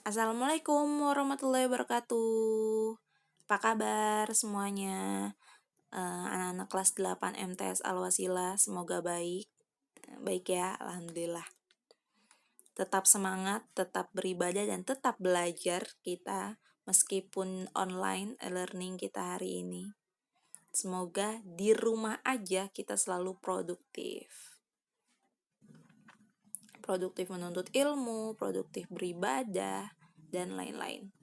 Assalamualaikum warahmatullahi wabarakatuh. Apa kabar semuanya? Anak-anak kelas 8 MTS Al-Wasilah, semoga baik. Baik ya, alhamdulillah. Tetap semangat, tetap beribadah dan tetap belajar kita meskipun online learning kita hari ini. Semoga di rumah aja kita selalu produktif. Produktif menuntut ilmu, produktif beribadah, dan lain-lain.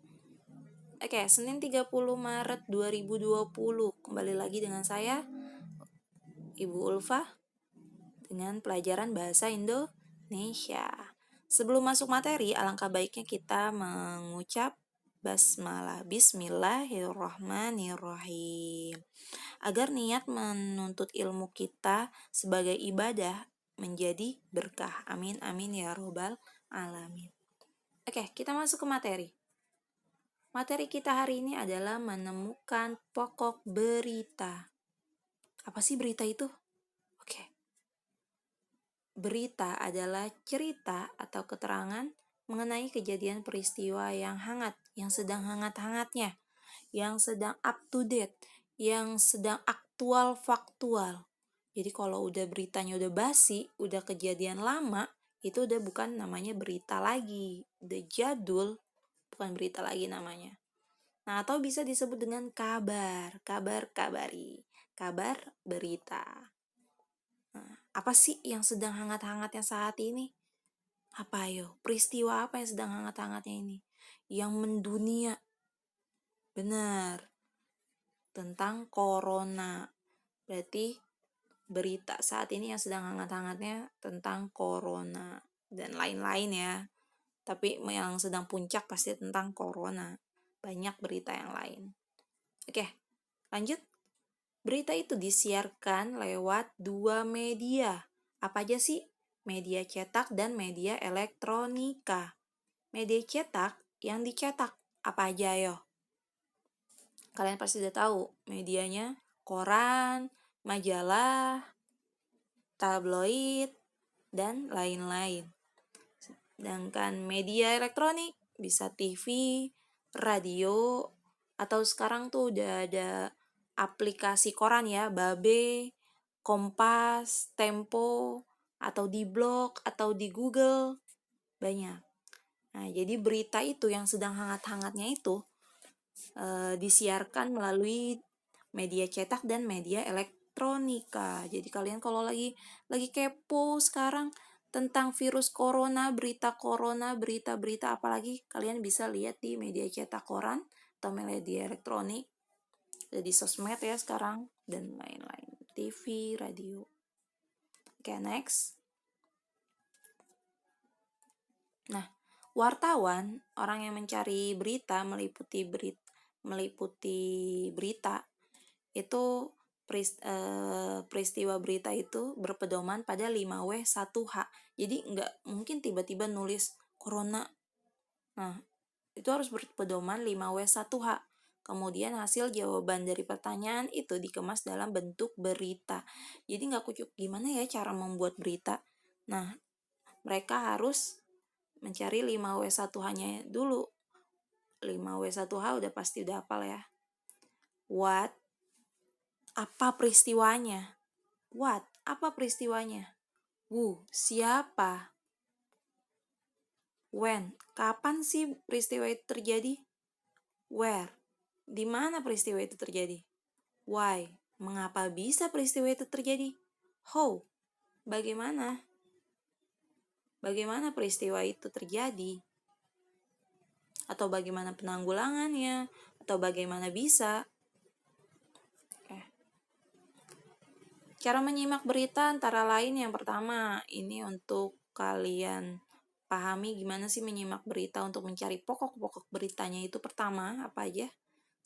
Oke, Senin 30 Maret 2020. Kembali lagi dengan saya, Ibu Ulfa, dengan pelajaran Bahasa Indonesia. Sebelum masuk materi, alangkah baiknya kita mengucap basmalah. Bismillahirrahmanirrahim. Agar niat menuntut ilmu kita sebagai ibadah menjadi berkah. Amin, amin ya robbal alamin. Oke, kita masuk ke materi. Materi kita hari ini adalah menemukan pokok berita. Apa sih berita itu? Oke. Berita adalah cerita atau keterangan mengenai kejadian peristiwa yang hangat, yang sedang hangat-hangatnya, yang sedang up to date, yang sedang aktual faktual. Jadi kalau udah beritanya udah basi, udah kejadian lama, itu udah bukan namanya berita lagi. Udah jadul, bukan berita lagi namanya. Nah, atau bisa disebut dengan kabar, kabar-kabari, kabar berita. Nah, apa sih yang sedang hangat-hangatnya saat ini? Apa ayo? Peristiwa apa yang sedang hangat-hangatnya ini? Yang mendunia. Benar. Tentang corona. Berarti berita saat ini yang sedang hangat-hangatnya tentang corona dan lain-lain ya. Tapi yang sedang puncak pasti tentang corona. Banyak berita yang lain. Oke, lanjut. Berita itu disiarkan lewat 2 media. Apa aja sih? Media cetak dan media elektronika. Media cetak yang dicetak. Apa aja ayo? Kalian pasti udah tahu. Medianya koran, majalah, tabloid, dan lain-lain. Sedangkan media elektronik bisa TV, radio, atau sekarang tuh udah ada aplikasi koran ya, Babe, Kompas, Tempo, atau di blog, atau di Google, banyak. Nah, jadi berita itu yang sedang hangat-hangatnya itu disiarkan melalui media cetak dan media elektronika. Jadi kalian kalau lagi kepo sekarang tentang virus corona, berita-berita apalagi kalian bisa lihat di media cetak koran atau media elektronik, di sosmed ya sekarang dan lain-lain, TV, radio. Oke, next. Nah, wartawan, orang yang mencari berita, meliputi berita, itu peristiwa berita itu berpedoman pada 5W1H. Jadi nggak mungkin tiba-tiba nulis corona. Nah, itu harus berpedoman 5W1H. Kemudian hasil jawaban dari pertanyaan itu dikemas dalam bentuk berita. Jadi nggak kucuk gimana ya cara membuat berita. Nah, mereka harus mencari 5W1H-nya dulu. 5W1H udah pasti udah hafal ya. What? Apa peristiwanya? What? Apa peristiwanya? Who? Siapa? When? Kapan sih peristiwa itu terjadi? Where? Di mana peristiwa itu terjadi? Why? Mengapa bisa peristiwa itu terjadi? How? Bagaimana? Bagaimana peristiwa itu terjadi? Atau bagaimana penanggulangannya? Atau bagaimana bisa? Cara menyimak berita antara lain yang pertama, ini untuk kalian pahami gimana sih menyimak berita untuk mencari pokok-pokok beritanya itu pertama, apa aja?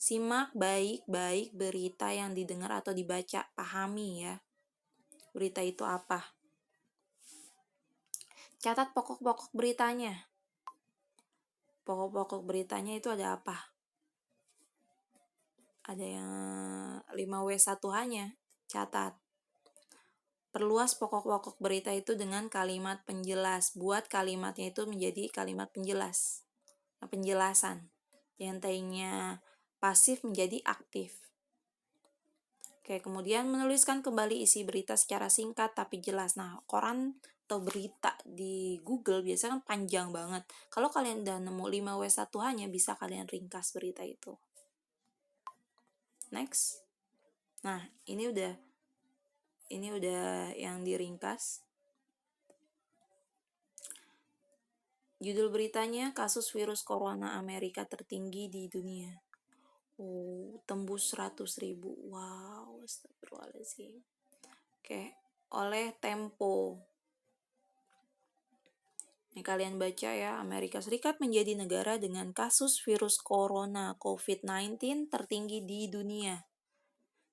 Simak baik-baik berita yang didengar atau dibaca, pahami ya. Berita itu apa? Catat pokok-pokok beritanya. Pokok-pokok beritanya itu ada apa? Ada yang 5W1H-nya, catat. Perluas pokok-pokok berita itu dengan kalimat penjelas. Buat kalimatnya itu menjadi kalimat penjelas. penjelasan. Yang tadinya pasif menjadi aktif. Oke, kemudian menuliskan kembali isi berita secara singkat tapi jelas. Nah, koran atau berita di Google biasanya kan panjang banget. Kalau kalian udah nemu 5W1H-nya, bisa kalian ringkas berita itu. Next. Nah, ini udah yang diringkas. Judul beritanya, kasus virus corona Amerika tertinggi di dunia. Tembus 100.000. Wow, astagfirullahaladzim. Oke, oleh Tempo. Ini kalian baca ya, Amerika Serikat menjadi negara dengan kasus virus corona COVID-19 tertinggi di dunia.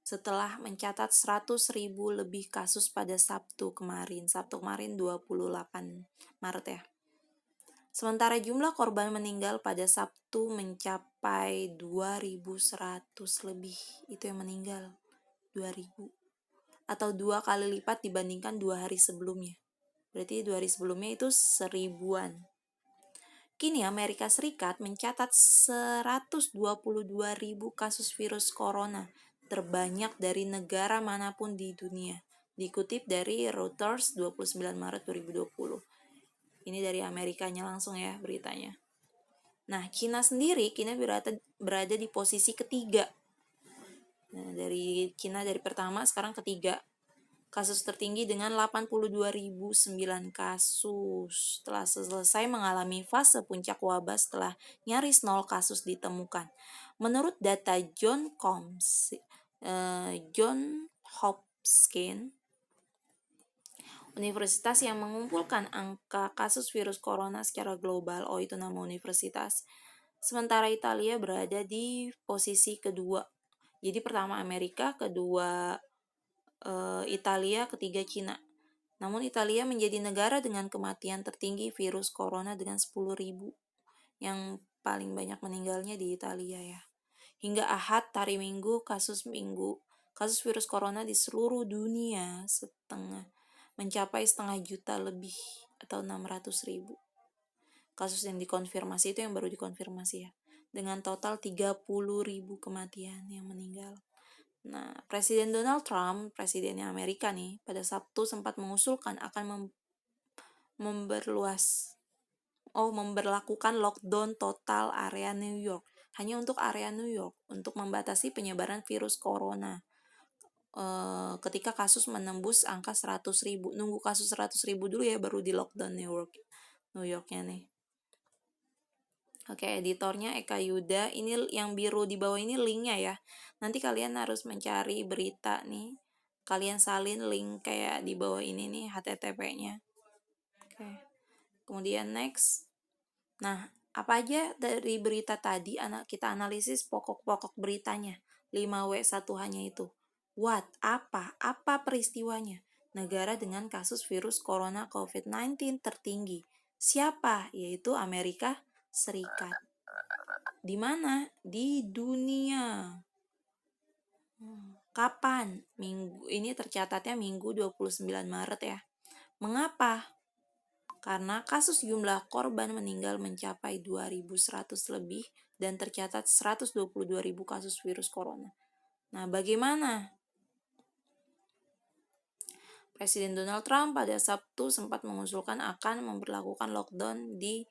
Setelah mencatat 100.000 lebih kasus pada Sabtu kemarin. Sabtu kemarin 28 Maret ya. Sementara jumlah korban meninggal pada Sabtu mencapai 2.100 lebih. Itu yang meninggal. 2.000. Atau 2 kali lipat dibandingkan 2 hari sebelumnya. Berarti 2 hari sebelumnya itu 1.000-an. Kini Amerika Serikat mencatat 122.000 kasus virus corona, terbanyak dari negara manapun di dunia. Dikutip dari Reuters 29 Maret 2020. Ini dari Amerikanya langsung ya beritanya. Nah, Cina sendiri berada di posisi ketiga. Nah, dari Cina dari pertama sekarang ketiga. Kasus tertinggi dengan 82.009 kasus. Telah selesai mengalami fase puncak wabah setelah nyaris 0 kasus ditemukan. Menurut data John Hopkins, universitas yang mengumpulkan angka kasus virus corona secara global, itu nama universitas. Sementara Italia berada di posisi kedua. Jadi pertama Amerika, kedua Italia, ketiga Cina. Namun Italia menjadi negara dengan kematian tertinggi virus corona dengan 10.000. Yang paling banyak meninggalnya di Italia ya. Hingga Ahad hari Minggu kasus virus corona di seluruh dunia mencapai 0,5 juta lebih atau 600.000. Kasus yang dikonfirmasi itu yang baru dikonfirmasi ya. Dengan total 30.000 kematian yang meninggal. Nah, Presiden Donald Trump, presidennya Amerika nih, pada Sabtu sempat mengusulkan akan memberlakukan lockdown total area New York. Hanya untuk area New York, untuk membatasi penyebaran virus corona. Ketika kasus menembus angka 100.000. Nunggu kasus 100.000 dulu ya, baru di lockdown New Yorknya nih. Oke, editornya Eka Yuda. Ini yang biru di bawah ini linknya ya. Nanti kalian harus mencari berita nih. Kalian salin link kayak di bawah ini nih, HTTP-nya. Oke. Kemudian next. Nah, apa aja dari berita tadi kita analisis pokok-pokok beritanya. 5W1H-nya itu. What? Apa peristiwanya? Negara dengan kasus virus corona COVID-19 tertinggi. Siapa? Yaitu Amerika Serikat. Di mana? Di dunia. Kapan? Ini tercatatnya Minggu 29 Maret ya. Mengapa? Karena kasus jumlah korban meninggal mencapai 2.100 lebih dan tercatat 122.000 kasus virus corona. Nah, bagaimana? Presiden Donald Trump pada Sabtu sempat mengusulkan akan memberlakukan lockdown di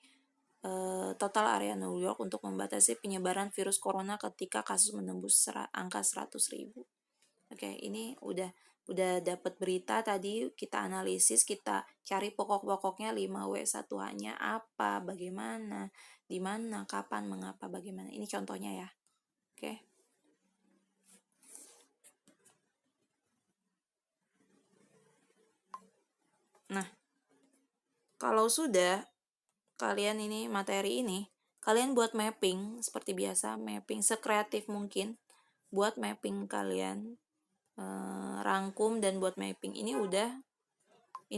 total area New York untuk membatasi penyebaran virus corona ketika kasus menembus angka 100.000. Oke, ini udah dapat berita tadi, kita analisis, kita cari pokok-pokoknya 5W1H-nya apa, bagaimana, di mana, kapan, mengapa, bagaimana. Ini contohnya ya. Oke. Nah, kalau sudah kalian ini materi ini, kalian buat mapping seperti biasa, mapping sekreatif mungkin, buat mapping kalian, rangkum dan buat mapping. Ini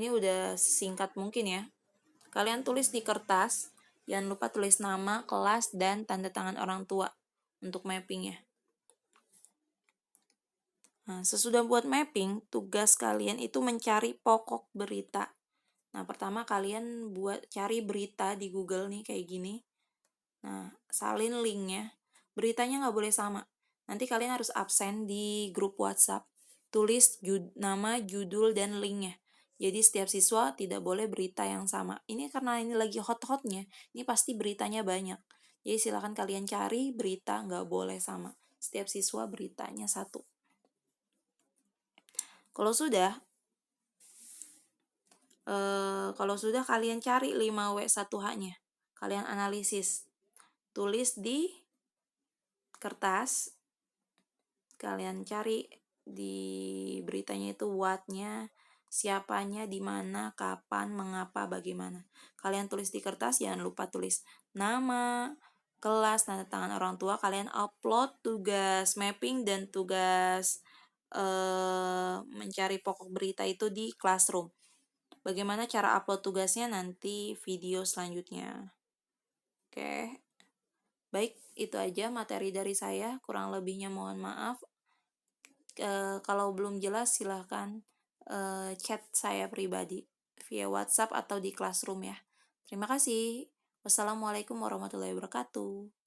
udah singkat mungkin ya. Kalian tulis di kertas, jangan lupa tulis nama, kelas, dan tanda tangan orang tua untuk mappingnya. Nah, sesudah buat mapping, tugas kalian itu mencari pokok berita. Nah, pertama kalian cari berita di Google nih kayak gini. Nah, salin linknya. Beritanya nggak boleh sama. Nanti kalian harus absen di grup WhatsApp. Tulis nama, judul, dan linknya. Jadi setiap siswa tidak boleh berita yang sama. Ini karena ini lagi hot-hotnya, ini pasti beritanya banyak. Jadi silakan kalian cari berita, nggak boleh sama. Setiap siswa beritanya satu. Kalau sudah, kalian cari 5W1H-nya. Kalian analisis. Tulis di kertas, kalian cari di beritanya itu what-nya, siapanya, di mana, kapan, mengapa, bagaimana. Kalian tulis di kertas, jangan lupa tulis nama, kelas, tanda tangan orang tua. Kalian upload tugas mapping dan tugas mencari pokok berita itu di Classroom. Bagaimana cara upload tugasnya nanti video selanjutnya. Oke. Baik, itu aja materi dari saya. Kurang lebihnya mohon maaf. Kalau belum jelas silahkan chat saya pribadi via WhatsApp atau di Classroom ya. Terima kasih. Wassalamualaikum warahmatullahi wabarakatuh.